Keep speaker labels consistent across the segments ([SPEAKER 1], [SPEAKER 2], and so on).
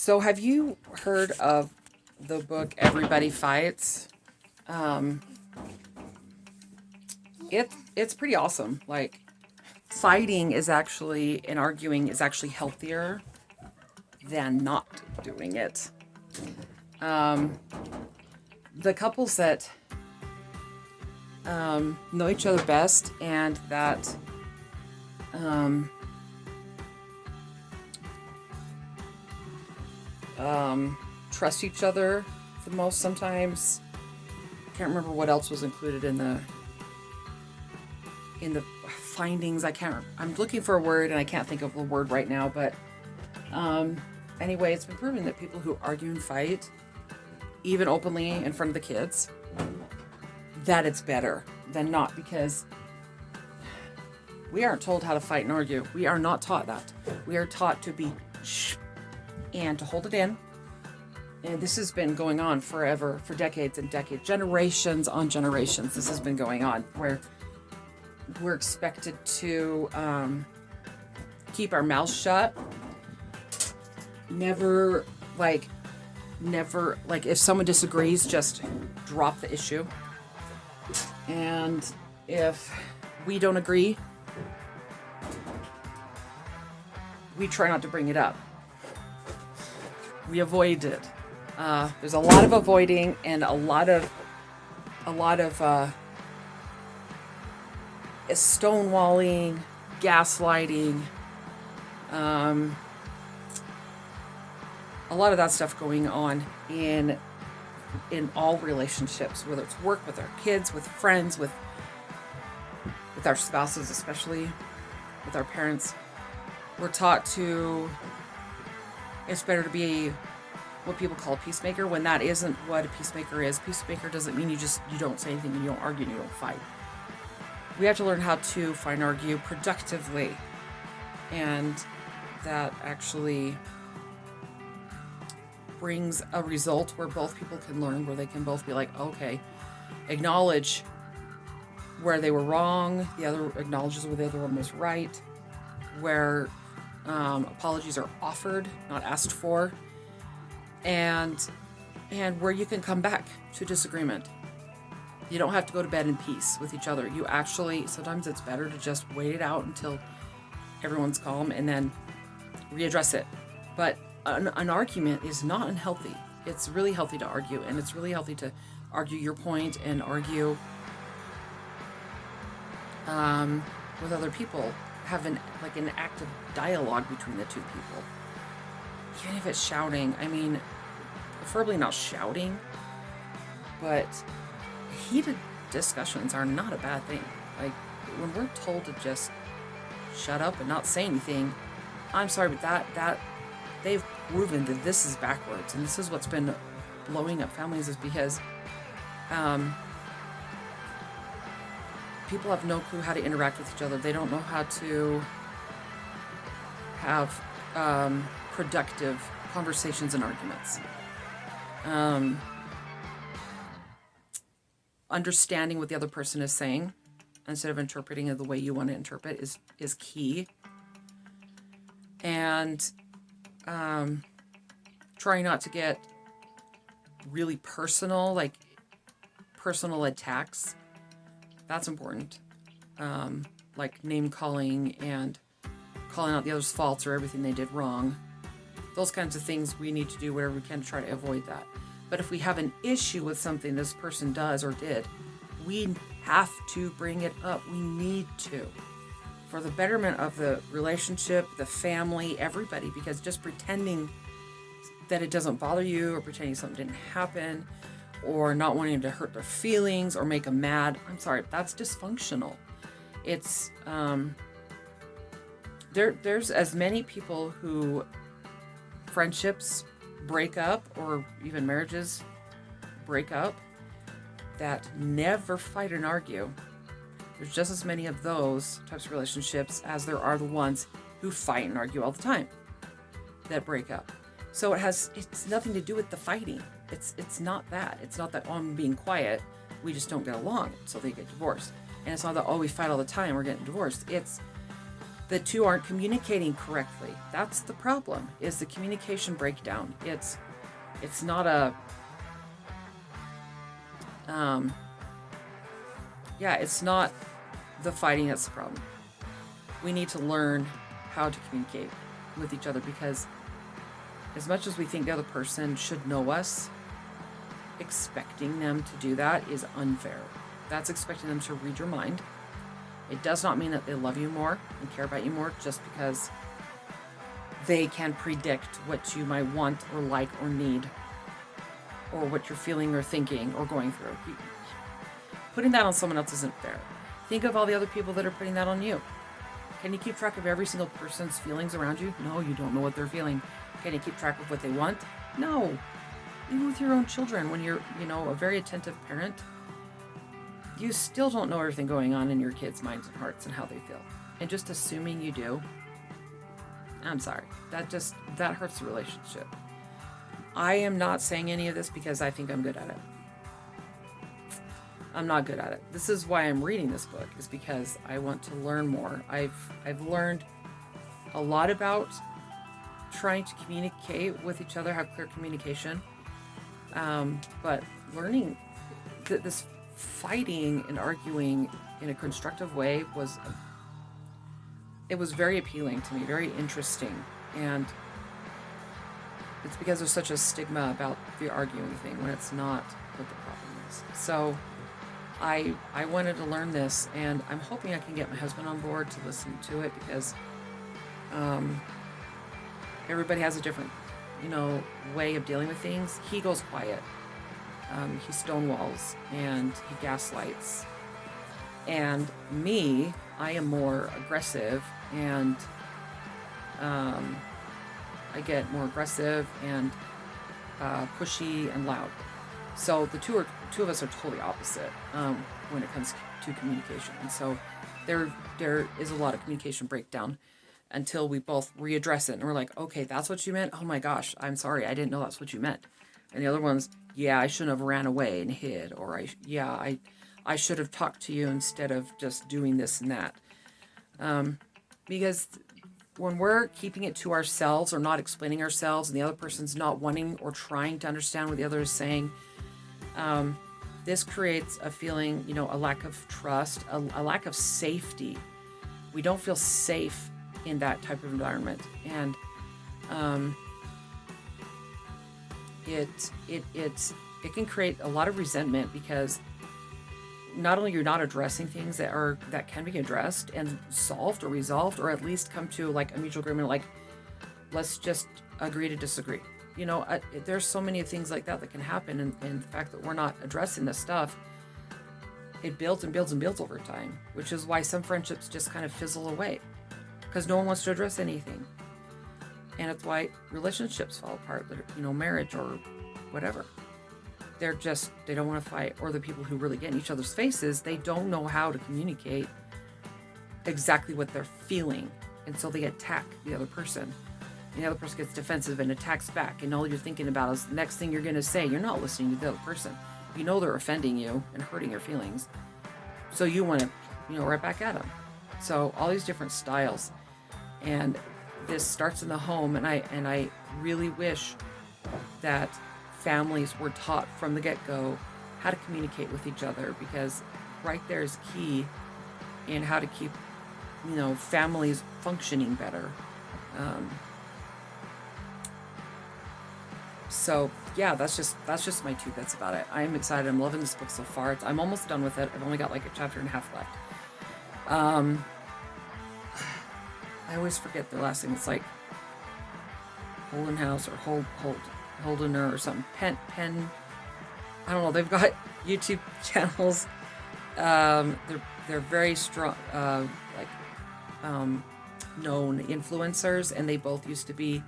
[SPEAKER 1] So, have you heard of the book Everybody Fights? Um, it's pretty awesome. Like, fighting is actually and arguing is actually healthier than not doing it. Um, the couples that know each other best and that um, trust each other the most sometimes. Can't remember what else was included in the findings. I'm looking for a word and I can't think of the word right now, but anyway, it's been proven that people who argue and fight, even openly in front of the kids, that it's better than not, because we aren't told how to fight and argue. We are not taught that. We are taught to be shh and to hold it in. And this has been going on forever, for decades and decades, generations on generations. This has been going on where we're expected to keep our mouths shut. Never, if someone disagrees, just drop the issue. And if we don't agree, we try not to bring it up. We avoid it. There's a lot of avoiding and a lot of stonewalling, gaslighting, a lot of that stuff going on in all relationships, whether it's work, with our kids, with friends, with our spouses, especially with our parents. We're taught it's better to be what people call a peacemaker, when that isn't what a peacemaker is. Peacemaker doesn't mean you don't say anything and you don't argue and you don't fight. We have to learn how to fight and argue productively, and that actually brings a result where both people can learn, where they can both be like, okay, acknowledge where they were wrong, the other acknowledges where the other one was right, where apologies are offered, not asked for, and where you can come back to disagreement. You don't have to go to bed in peace with each other. You actually, sometimes it's better to just wait it out until everyone's calm and then readdress it. But an argument is not unhealthy. It's really healthy to argue, and it's really healthy to argue your point and argue with other people. Have an active dialogue between the two people. Even if it's shouting, preferably not shouting, but heated discussions are not a bad thing. Like, when we're told to just shut up and not say anything, I'm sorry, but that they've proven that this is backwards, and this is what's been blowing up families, is because people have no clue how to interact with each other. They don't know how to have productive conversations and arguments. Understanding what the other person is saying instead of interpreting it the way you want to interpret is key. And trying not to get really personal, like personal attacks. That's important. Like name calling and calling out the other's faults or everything they did wrong. Those kinds of things we need to do whatever we can to try to avoid that. But if we have an issue with something this person does or did, we have to bring it up. We need to. For the betterment of the relationship, the family, everybody. Because just pretending that it doesn't bother you, or pretending something didn't happen, or not wanting to hurt their feelings or make them mad, I'm sorry, that's dysfunctional. It's there's as many people who friendships break up, or even marriages break up, that never fight and argue. There's just as many of those types of relationships as there are the ones who fight and argue all the time that break up. So it's nothing to do with the fighting. It's not that. It's not that, oh, I'm being quiet, we just don't get along, so they get divorced. And it's not that, oh, we fight all the time, we're getting divorced. It's the two aren't communicating correctly. That's the problem, is the communication breakdown. It's not a, it's not the fighting that's the problem. We need to learn how to communicate with each other, because as much as we think the other person should know us, expecting them to do that is unfair. That's expecting them to read your mind. It does not mean that they love you more and care about you more just because they can predict what you might want or like or need, or what you're feeling or thinking or going through. Putting that on someone else isn't fair. Think of all the other people that are putting that on you. Can you keep track of every single person's feelings around you? No, you don't know what they're feeling. Can you keep track of what they want? No. Even with your own children, when you're, a very attentive parent, you still don't know everything going on in your kids' minds and hearts and how they feel. And just assuming you do, I'm sorry. That hurts the relationship. I am not saying any of this because I think I'm good at it. I'm not good at it. This is why I'm reading this book, is because I want to learn more. I've learned a lot about trying to communicate with each other, have clear communication. But learning this fighting and arguing in a constructive way was very appealing to me, very interesting. And it's because there's such a stigma about the arguing thing when it's not what the problem is. So I wanted to learn this, and I'm hoping I can get my husband on board to listen to it, because everybody has a different, way of dealing with things. He goes quiet. He stonewalls and he gaslights. And me, I am more aggressive, and I get more aggressive and pushy and loud. So the two of us are totally opposite when it comes to communication. And so there is a lot of communication breakdown until we both readdress it and we're like, okay, that's what you meant? Oh my gosh, I'm sorry, I didn't know that's what you meant. And the other one's, yeah, I shouldn't have ran away and hid, or I should have talked to you instead of just doing this and that. Because when we're keeping it to ourselves or not explaining ourselves, and the other person's not wanting or trying to understand what the other is saying, this creates a feeling, a lack of trust, a lack of safety. We don't feel safe in that type of environment. And it can create a lot of resentment, because not only you're not addressing things that can be addressed and solved or resolved, or at least come to like a mutual agreement, like let's just agree to disagree. There's so many things like that can happen, and the fact that we're not addressing this stuff, it builds and builds and builds over time, which is why some friendships just kind of fizzle away, because no one wants to address anything. And it's why relationships fall apart, marriage or whatever. They don't want to fight. Or the people who really get in each other's faces, they don't know how to communicate exactly what they're feeling. And so they attack the other person. And the other person gets defensive and attacks back. And all you're thinking about is the next thing you're going to say. You're not listening to the other person. You know they're offending you and hurting your feelings. So you want to, right back at them. So all these different styles. And this starts in the home. And I really wish that families were taught from the get-go how to communicate with each other, because right there is key in how to keep, families functioning better. So yeah, that's just my 2 bits about it. I'm excited. I'm loving this book so far. I'm almost done with it. I've only got like a chapter and a half left. I always forget the last name. It's like Holden House or Holdener or something. Penn. I don't know. They've got YouTube channels. They're very strong, known influencers, and they both used to be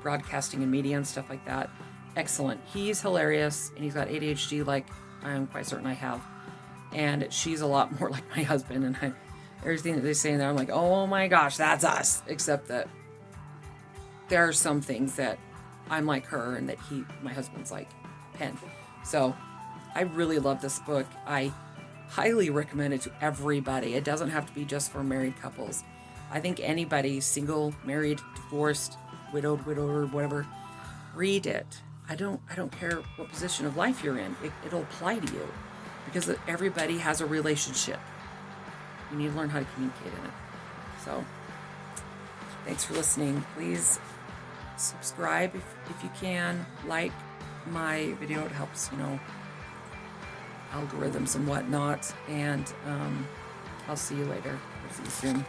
[SPEAKER 1] broadcasting and media and stuff like that. Excellent. He's hilarious, and he's got ADHD, like I'm quite certain I have. And she's a lot more like my husband, and everything that they say in there, I'm like, oh my gosh, that's us. Except that there are some things that I'm like her, and that my husband's like Penn. So I really love this book. I highly recommend it to everybody. It doesn't have to be just for married couples. I think anybody, single, married, divorced, widowed, widower, whatever, read it. I don't care what position of life you're in. It'll apply to you because everybody has a relationship. You need to learn how to communicate in it. So thanks for listening. Please subscribe if you can. Like my video. It helps, algorithms and whatnot. And I'll see you later. I'll see you soon.